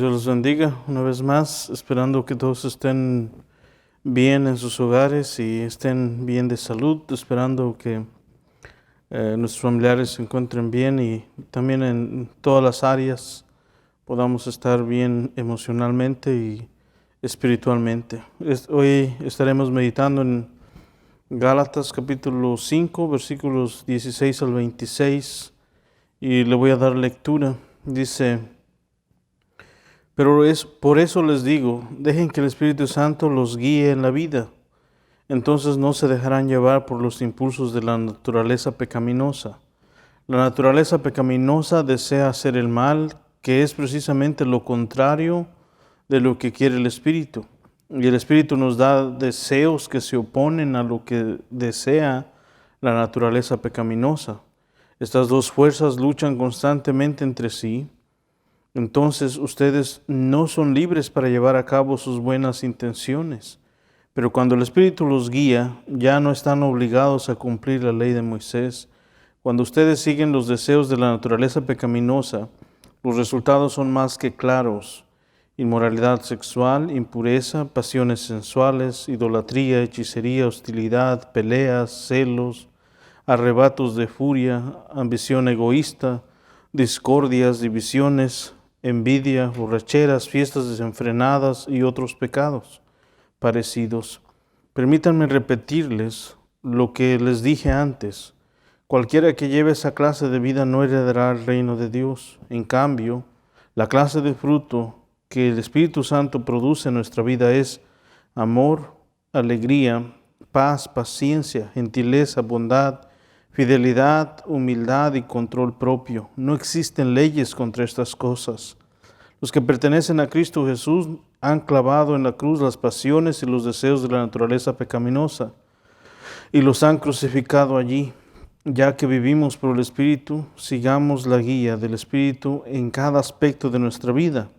Dios los bendiga una vez más, esperando que todos estén bien en sus hogares y estén bien de salud, esperando que nuestros familiares se encuentren bien y también en todas las áreas podamos estar bien emocionalmente y espiritualmente. Hoy estaremos meditando en Gálatas capítulo 5, versículos 16 al 26 y le voy a dar lectura. Dice: pero por eso les digo, dejen que el Espíritu Santo los guíe en la vida. Entonces no se dejarán llevar por los impulsos de la naturaleza pecaminosa. La naturaleza pecaminosa desea hacer el mal, que es precisamente lo contrario de lo que quiere el Espíritu. Y el Espíritu nos da deseos que se oponen a lo que desea la naturaleza pecaminosa. Estas dos fuerzas luchan constantemente entre sí. Entonces ustedes no son libres para llevar a cabo sus buenas intenciones. Pero cuando el Espíritu los guía, ya no están obligados a cumplir la ley de Moisés. Cuando ustedes siguen los deseos de la naturaleza pecaminosa, los resultados son más que claros: inmoralidad sexual, impureza, pasiones sensuales, idolatría, hechicería, hostilidad, peleas, celos, arrebatos de furia, ambición egoísta, discordias, divisiones, envidia, borracheras, fiestas desenfrenadas y otros pecados parecidos. Permítanme repetirles lo que les dije antes. Cualquiera que lleve esa clase de vida no heredará el reino de Dios. En cambio, la clase de fruto que el Espíritu Santo produce en nuestra vida es amor, alegría, paz, paciencia, gentileza, bondad, fidelidad, humildad y control propio. No existen leyes contra estas cosas. Los que pertenecen a Cristo Jesús han clavado en la cruz las pasiones y los deseos de la naturaleza pecaminosa y los han crucificado allí. Ya que vivimos por el Espíritu, sigamos la guía del Espíritu en cada aspecto de nuestra vida.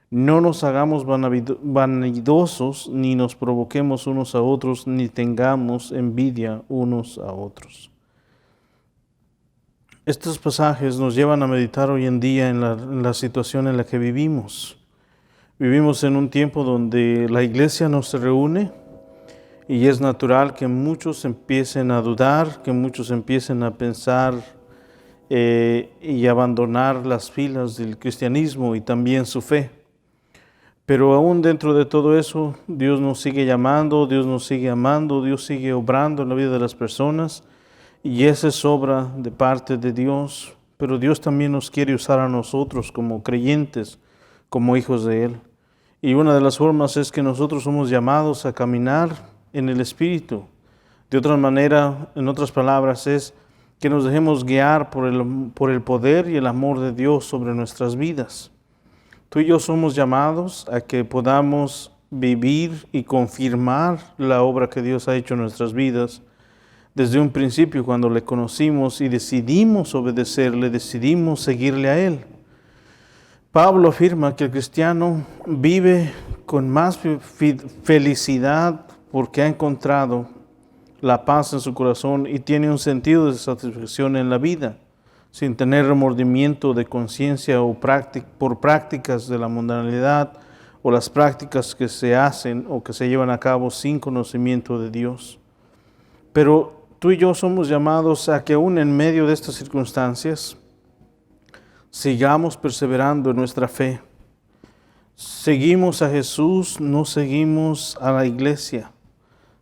No nos hagamos vanidosos, ni nos provoquemos unos a otros, ni tengamos envidia unos a otros. Estos pasajes nos llevan a meditar hoy en día en la situación en la que vivimos. Vivimos en un tiempo donde la iglesia no se reúne y es natural que muchos empiecen a dudar, que muchos empiecen a pensar y abandonar las filas del cristianismo y también su fe. Pero aún dentro de todo eso, Dios nos sigue llamando, Dios nos sigue amando, Dios sigue obrando en la vida de las personas. Y esa es obra de parte de Dios, pero Dios también nos quiere usar a nosotros como creyentes, como hijos de Él. Y una de las formas es que nosotros somos llamados a caminar en el Espíritu. De otra manera, en otras palabras, es que nos dejemos guiar por el poder y el amor de Dios sobre nuestras vidas. Tú y yo somos llamados a que podamos vivir y confirmar la obra que Dios ha hecho en nuestras vidas. Desde un principio, cuando le conocimos y decidimos obedecerle, decidimos seguirle a Él. Pablo afirma que el cristiano vive con más felicidad porque ha encontrado la paz en su corazón y tiene un sentido de satisfacción en la vida, sin tener remordimiento de conciencia o por prácticas de la mundanalidad o las prácticas que se hacen o que se llevan a cabo sin conocimiento de Dios. Pero tú y yo somos llamados a que aún en medio de estas circunstancias sigamos perseverando en nuestra fe. Seguimos a Jesús, no seguimos a la iglesia.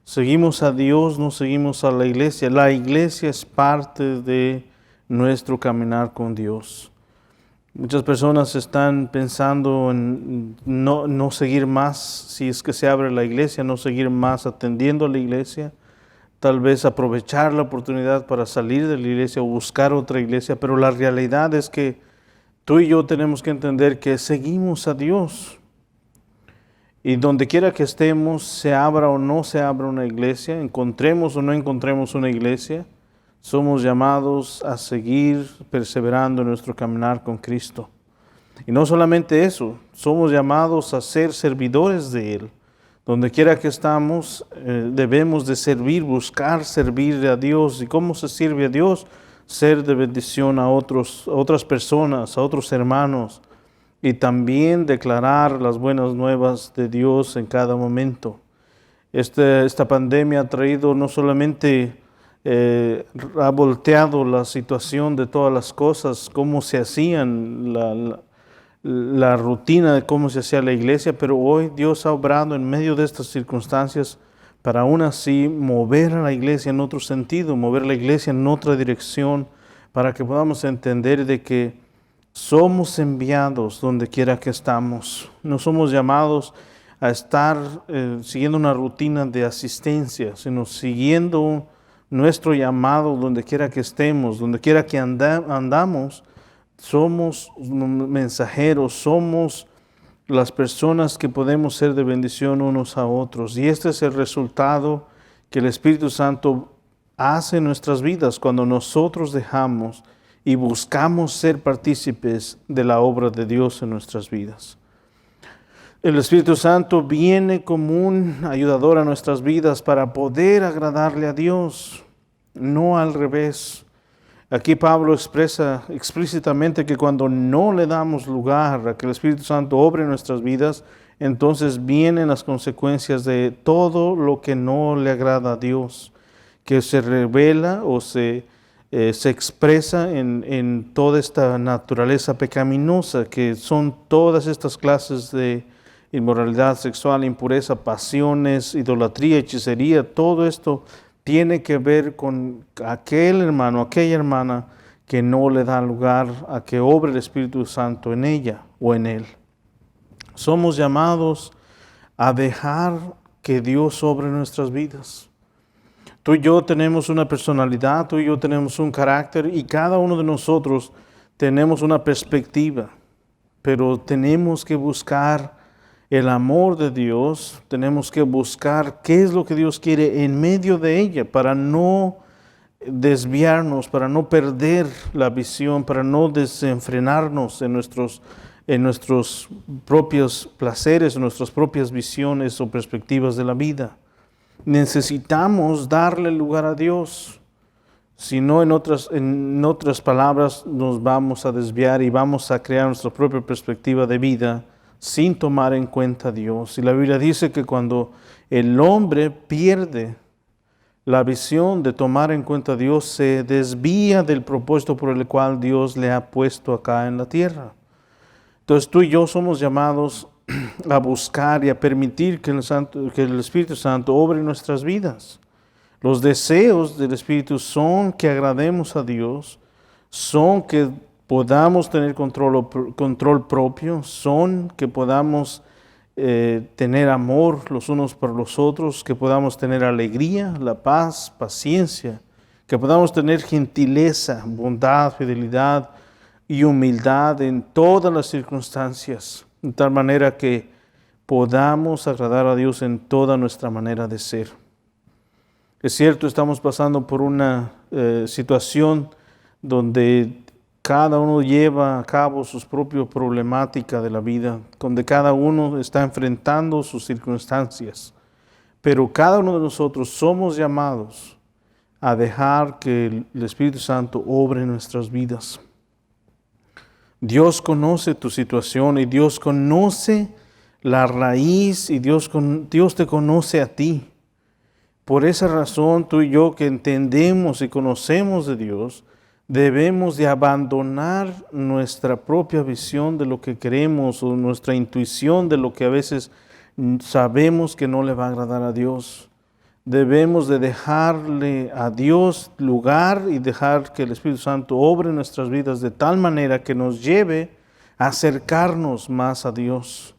Seguimos a Dios, no seguimos a la iglesia. La iglesia es parte de nuestro caminar con Dios. Muchas personas están pensando en no seguir más si es que se abre la iglesia, no seguir más atendiendo a la iglesia. Tal vez aprovechar la oportunidad para salir de la iglesia o buscar otra iglesia, pero la realidad es que tú y yo tenemos que entender que seguimos a Dios. Y donde quiera que estemos, se abra o no se abra una iglesia, encontremos o no encontremos una iglesia, somos llamados a seguir perseverando en nuestro caminar con Cristo. Y no solamente eso, somos llamados a ser servidores de Él. Donde quiera que estamos, debemos de servir, buscar servir a Dios. ¿Y cómo se sirve a Dios? Ser de bendición a otras personas, a otros hermanos, y también declarar las buenas nuevas de Dios en cada momento. Esta pandemia ha traído no solamente, ha volteado la situación de todas las cosas, cómo se hacían, la rutina de cómo se hacía la iglesia, pero hoy Dios ha obrado en medio de estas circunstancias para aún así mover a la iglesia en otro sentido, mover la iglesia en otra dirección, para que podamos entender de que somos enviados donde quiera que estamos. No somos llamados a estar siguiendo una rutina de asistencia, sino siguiendo nuestro llamado donde quiera que estemos, donde quiera que andamos. Somos mensajeros, somos las personas que podemos ser de bendición unos a otros. Y este es el resultado que el Espíritu Santo hace en nuestras vidas cuando nosotros dejamos y buscamos ser partícipes de la obra de Dios en nuestras vidas. El Espíritu Santo viene como un ayudador a nuestras vidas para poder agradarle a Dios, no al revés. Aquí Pablo expresa explícitamente que cuando no le damos lugar a que el Espíritu Santo obre en nuestras vidas, entonces vienen las consecuencias de todo lo que no le agrada a Dios, que se revela o se expresa en toda esta naturaleza pecaminosa, que son todas estas clases de inmoralidad sexual, impureza, pasiones, idolatría, hechicería. Todo esto tiene que ver con aquel hermano, aquella hermana que no le da lugar a que obre el Espíritu Santo en ella o en él. Somos llamados a dejar que Dios obre en nuestras vidas. Tú y yo tenemos una personalidad, tú y yo tenemos un carácter, y cada uno de nosotros tenemos una perspectiva, pero tenemos que buscar el amor de Dios, tenemos que buscar qué es lo que Dios quiere en medio de ella para no desviarnos, para no perder la visión, para no desenfrenarnos en nuestros propios placeres, en nuestras propias visiones o perspectivas de la vida. Necesitamos darle lugar a Dios, si no en otras palabras nos vamos a desviar y vamos a crear nuestra propia perspectiva de vida sin tomar en cuenta a Dios. Y la Biblia dice que cuando el hombre pierde la visión de tomar en cuenta a Dios, se desvía del propósito por el cual Dios le ha puesto acá en la tierra. Entonces tú y yo somos llamados a buscar y a permitir que el Espíritu Santo obre en nuestras vidas. Los deseos del Espíritu son que agrademos a Dios, son que podamos tener control propio, son que podamos tener amor los unos por los otros, que podamos tener alegría, la paz, paciencia, que podamos tener gentileza, bondad, fidelidad y humildad en todas las circunstancias, de tal manera que podamos agradar a Dios en toda nuestra manera de ser. Es cierto, estamos pasando por una situación donde cada uno lleva a cabo su propia problemática de la vida, donde cada uno está enfrentando sus circunstancias. Pero cada uno de nosotros somos llamados a dejar que el Espíritu Santo obre en nuestras vidas. Dios conoce tu situación y Dios conoce la raíz y Dios te conoce a ti. Por esa razón, tú y yo que entendemos y conocemos de Dios, debemos de abandonar nuestra propia visión de lo que queremos o nuestra intuición de lo que a veces sabemos que no le va a agradar a Dios. Debemos de dejarle a Dios lugar y dejar que el Espíritu Santo obre en nuestras vidas de tal manera que nos lleve a acercarnos más a Dios.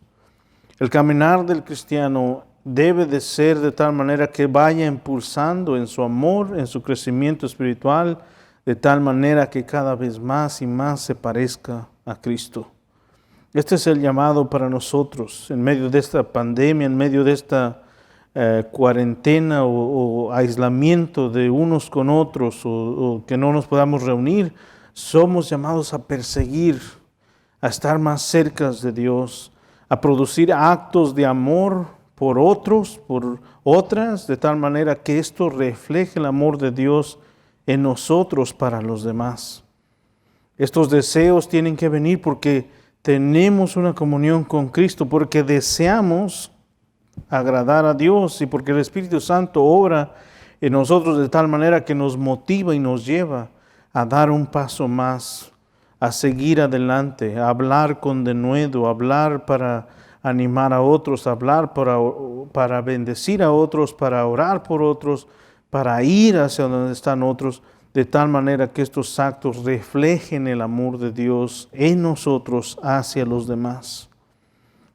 El caminar del cristiano debe de ser de tal manera que vaya impulsando en su amor, en su crecimiento espiritual, de tal manera que cada vez más y más se parezca a Cristo. Este es el llamado para nosotros en medio de esta pandemia, en medio de esta cuarentena o aislamiento de unos con otros o que no nos podamos reunir. Somos llamados a perseguir, a estar más cerca de Dios, a producir actos de amor por otros, por otras, de tal manera que esto refleje el amor de Dios en nosotros para los demás. Estos deseos tienen que venir porque tenemos una comunión con Cristo porque deseamos agradar a Dios y porque el Espíritu Santo obra en nosotros de tal manera que nos motiva y nos lleva a dar un paso más, a seguir adelante, a hablar con denuedo, a hablar para animar a otros, a hablar para bendecir a otros, para orar por otros, para ir hacia donde están otros, de tal manera que estos actos reflejen el amor de Dios en nosotros hacia los demás.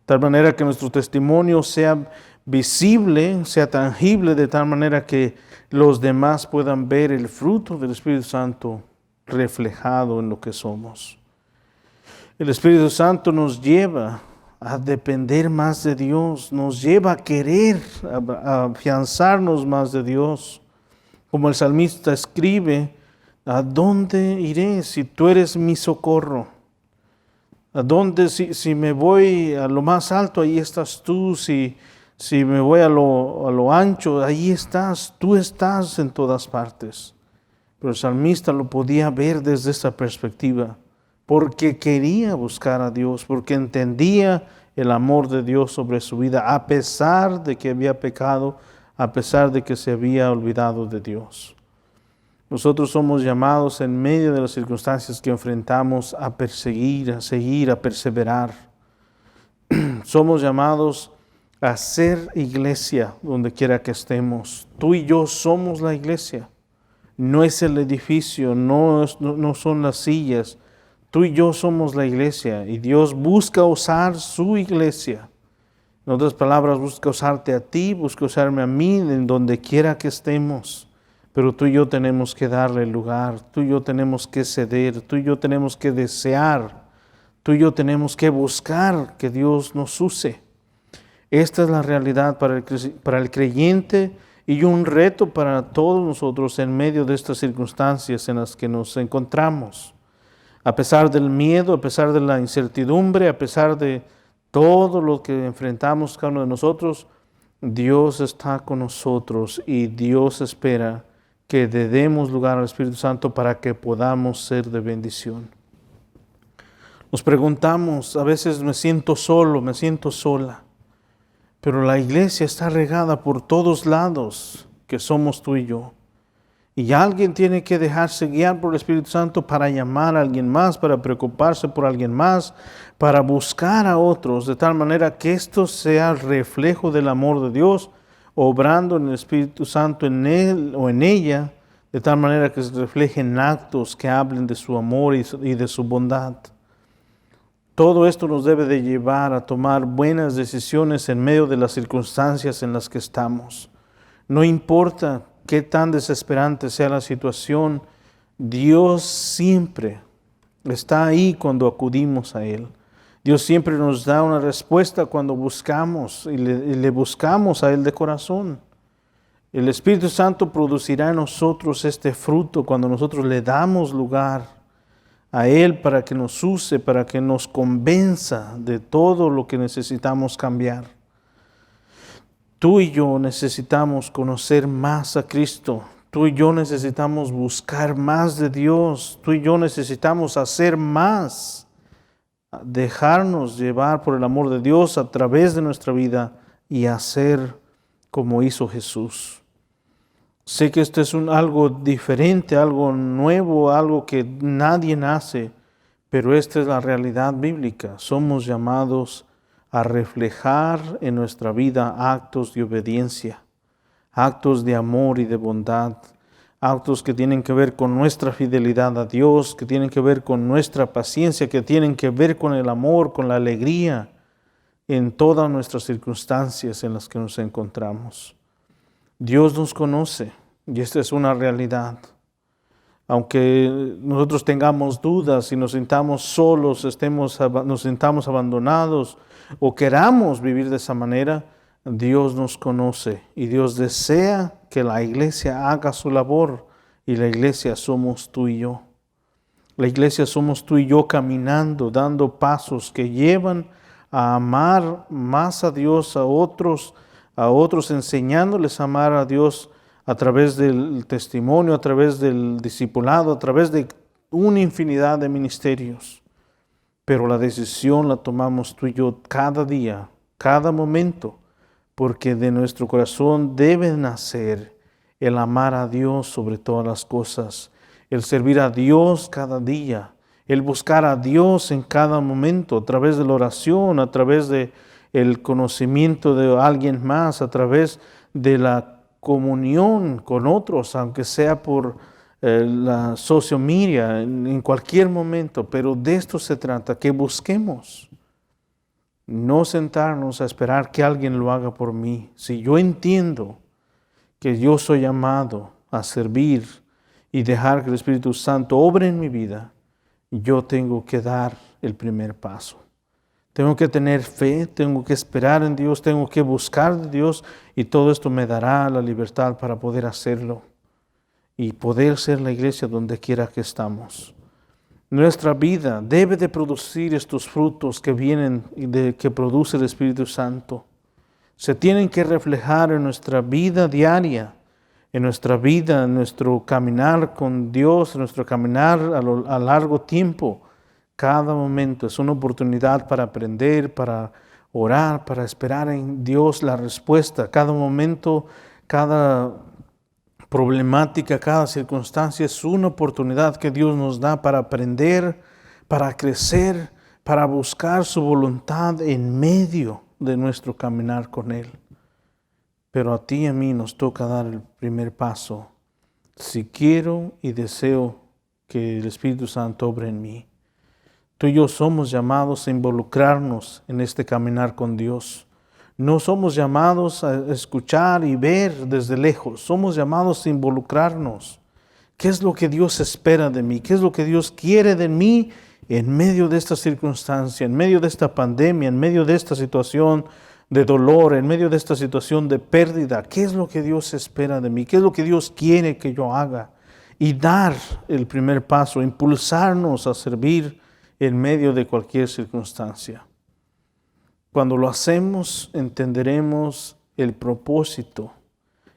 De tal manera que nuestro testimonio sea visible, sea tangible, de tal manera que los demás puedan ver el fruto del Espíritu Santo reflejado en lo que somos. El Espíritu Santo nos lleva a depender más de Dios, nos lleva a querer a afianzarnos más de Dios. Como el salmista escribe, ¿a dónde iré si tú eres mi socorro? ¿A dónde si me voy a lo más alto, ahí estás tú? Si me voy a lo ancho, ahí estás, tú estás en todas partes. Pero el salmista lo podía ver desde esa perspectiva, porque quería buscar a Dios, porque entendía el amor de Dios sobre su vida, a pesar de que había pecado, a pesar de que se había olvidado de Dios. Nosotros somos llamados en medio de las circunstancias que enfrentamos a perseguir, a seguir, a perseverar. Somos llamados a ser iglesia donde quiera que estemos. Tú y yo somos la iglesia. No es el edificio, no son las sillas. Tú y yo somos la iglesia y Dios busca usar su iglesia. En otras palabras, busca usarte a ti, busca usarme a mí, en donde quiera que estemos. Pero tú y yo tenemos que darle lugar, tú y yo tenemos que ceder, tú y yo tenemos que desear, tú y yo tenemos que buscar que Dios nos use. Esta es la realidad para el creyente y un reto para todos nosotros en medio de estas circunstancias en las que nos encontramos. A pesar del miedo, a pesar de la incertidumbre, a pesar de todo lo que enfrentamos cada uno de nosotros, Dios está con nosotros y Dios espera que le demos lugar al Espíritu Santo para que podamos ser de bendición. Nos preguntamos, a veces me siento solo, me siento sola, pero la iglesia está regada por todos lados, que somos tú y yo. Y alguien tiene que dejarse guiar por el Espíritu Santo para llamar a alguien más, para preocuparse por alguien más, para buscar a otros, de tal manera que esto sea el reflejo del amor de Dios, obrando en el Espíritu Santo en él o en ella, de tal manera que se reflejen actos que hablen de su amor y de su bondad. Todo esto nos debe de llevar a tomar buenas decisiones en medio de las circunstancias en las que estamos. No importa qué tan desesperante sea la situación, Dios siempre está ahí cuando acudimos a Él. Dios siempre nos da una respuesta cuando buscamos y le buscamos a Él de corazón. El Espíritu Santo producirá en nosotros este fruto cuando nosotros le damos lugar a Él para que nos use, para que nos convenza de todo lo que necesitamos cambiar. Tú y yo necesitamos conocer más a Cristo. Tú y yo necesitamos buscar más de Dios. Tú y yo necesitamos hacer más. Dejarnos llevar por el amor de Dios a través de nuestra vida y hacer como hizo Jesús. Sé que esto es algo diferente, algo nuevo, algo que nadie hace, pero esta es la realidad bíblica. Somos llamados a reflejar en nuestra vida actos de obediencia, actos de amor y de bondad, actos que tienen que ver con nuestra fidelidad a Dios, que tienen que ver con nuestra paciencia, que tienen que ver con el amor, con la alegría en todas nuestras circunstancias en las que nos encontramos. Dios nos conoce y esta es una realidad. Aunque nosotros tengamos dudas y nos sintamos solos, nos sintamos abandonados o queramos vivir de esa manera, Dios nos conoce y Dios desea que la iglesia haga su labor y la iglesia somos tú y yo. La iglesia somos tú y yo caminando, dando pasos que llevan a amar más a Dios, a otros enseñándoles a amar a Dios a través del testimonio, a través del discipulado, a través de una infinidad de ministerios. pero la decisión la tomamos tú y yo cada día, cada momento, porque de nuestro corazón debe nacer el amar a Dios sobre todas las cosas, el servir a Dios cada día, el buscar a Dios en cada momento, a través de la oración, a través de el conocimiento de alguien más, a través de la comunión con otros, aunque sea por la social media, en cualquier momento, pero de esto se trata, que busquemos. No sentarnos a esperar que alguien lo haga por mí. Si yo entiendo que yo soy llamado a servir y dejar que el Espíritu Santo obre en mi vida, yo tengo que dar el primer paso. Tengo que tener fe, tengo que esperar en Dios, tengo que buscar de Dios y todo esto me dará la libertad para poder hacerlo y poder ser la iglesia donde quiera que estamos. Nuestra vida debe de producir estos frutos que vienen que produce el Espíritu Santo. Se tienen que reflejar en nuestra vida diaria, en nuestra vida, en nuestro caminar con Dios, en nuestro caminar a largo tiempo. Cada momento es una oportunidad para aprender, para orar, para esperar en Dios la respuesta. Cada momento, cada problemática, cada circunstancia es una oportunidad que Dios nos da para aprender, para crecer, para buscar su voluntad en medio de nuestro caminar con Él. Pero a ti y a mí nos toca dar el primer paso. Si quiero y deseo que el Espíritu Santo obre en mí. Tú y yo somos llamados a involucrarnos en este caminar con Dios. No somos llamados a escuchar y ver desde lejos. Somos llamados a involucrarnos. ¿Qué es lo que Dios espera de mí? ¿Qué es lo que Dios quiere de mí en medio de esta circunstancia, en medio de esta pandemia, en medio de esta situación de dolor, en medio de esta situación de pérdida? ¿Qué es lo que Dios espera de mí? ¿Qué es lo que Dios quiere que yo haga? Y dar el primer paso, impulsarnos a servir en medio de cualquier circunstancia. Cuando lo hacemos, entenderemos el propósito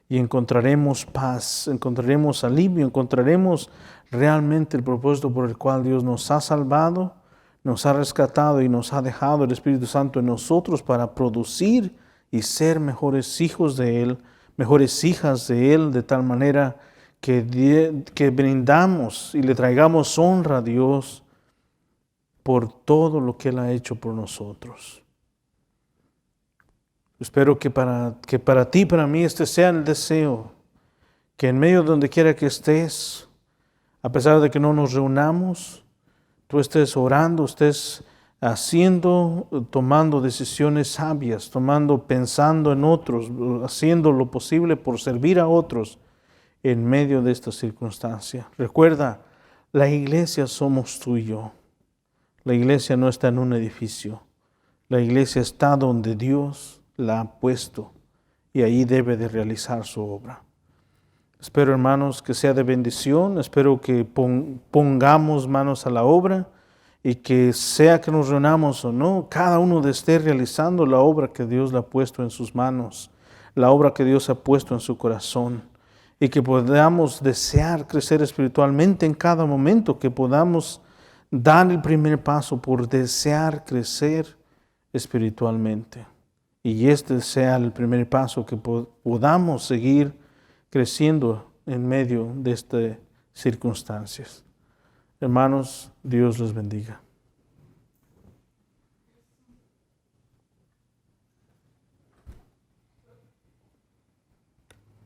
y encontraremos paz, encontraremos alivio, encontraremos realmente el propósito por el cual Dios nos ha salvado, nos ha rescatado y nos ha dejado el Espíritu Santo en nosotros para producir y ser mejores hijos de Él, mejores hijas de Él, de tal manera que brindamos y le traigamos honra a Dios por todo lo que Él ha hecho por nosotros. Espero que para ti y para mí este sea el deseo, que en medio de donde quiera que estés, a pesar de que no nos reunamos, tú estés orando, estés tomando decisiones sabias, pensando en otros, haciendo lo posible por servir a otros en medio de esta circunstancia. Recuerda, la iglesia somos tú y yo. La iglesia no está en un edificio. La iglesia está donde Dios la ha puesto y ahí debe de realizar su obra. Espero, hermanos, que sea de bendición. Espero que pongamos manos a la obra y que sea que nos reunamos o no, cada uno esté realizando la obra que Dios le ha puesto en sus manos, la obra que Dios ha puesto en su corazón y que podamos desear crecer espiritualmente en cada momento, que podamos dar el primer paso por desear crecer espiritualmente. Y este sea el primer paso, que podamos seguir creciendo en medio de estas circunstancias. Hermanos, Dios los bendiga.